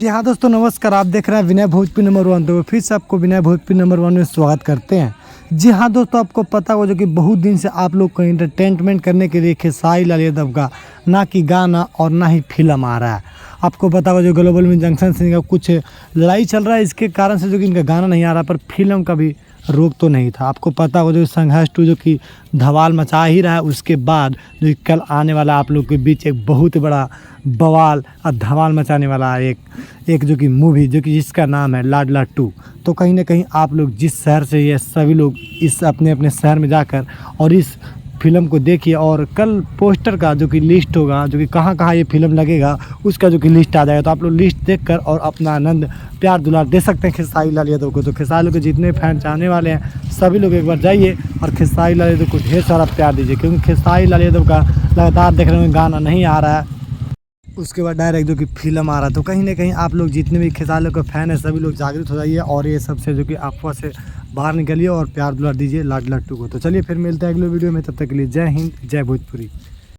जी हाँ दोस्तों, नमस्कार। आप देख रहे हैं विनय भोजपुरी नंबर वन। तो फिर से आपको विनय भोजपुरी नंबर वन में स्वागत करते हैं। जी हाँ दोस्तों, आपको पता होगा जो कि बहुत दिन से आप लोग को एंटरटेनमेंट करने के लिए खेसारी लाल यादव का ना कि गाना और ना ही फिल्म आ रहा है। आपको पता होगा जो ग्लोबल में जंक्शन सिंह का कुछ लड़ाई चल रहा है, इसके कारण से जो कि इनका गाना नहीं आ रहा, पर फिल्म का भी रोक तो नहीं था। आपको पता होगा जो संघर्ष 2 जो कि धमाल मचा ही रहा है, उसके बाद जो कल आने वाला आप लोग के बीच एक बहुत बड़ा बवाल और धमाल मचाने वाला है एक जो कि मूवी जो कि जिसका नाम है लाडला 2। तो कहीं ना कहीं आप लोग जिस शहर से ये सभी लोग इस अपने अपने शहर में जाकर और इस फिल्म को देखिए। और कल पोस्टर का जो कि लिस्ट होगा, जो कि कहाँ कहाँ ये फिल्म लगेगा, उसका जो कि लिस्ट आ जाएगा। तो आप लोग लिस्ट देखकर और अपना आनंद प्यार दुलार दे सकते हैं खेसारी लाल यादव को। तो खेसारी लाल के जितने फैन चाहने वाले हैं सभी लोग एक बार जाइए और खेसारी लाल यादव को ढेर सारा प्यार दीजिए, क्योंकि खेसारी लाल यादव का लगातार देखने में गाना नहीं आ रहा है, उसके बाद डायरेक्ट जो कि फिल्म आ रहा है। तो कहीं ना कहीं आप लोग जितने भी खेसारी लाल के फैन हैं सभी लोग जागरूक हो जाइए और ये सबसे जो कि अफवाह से बाहर निकलिए और प्यार दुलार दीजिए लाडला 2 को। तो चलिए फिर मिलते हैं अगले वीडियो में, तब तक के लिए जय हिंद, जय भोजपुरी।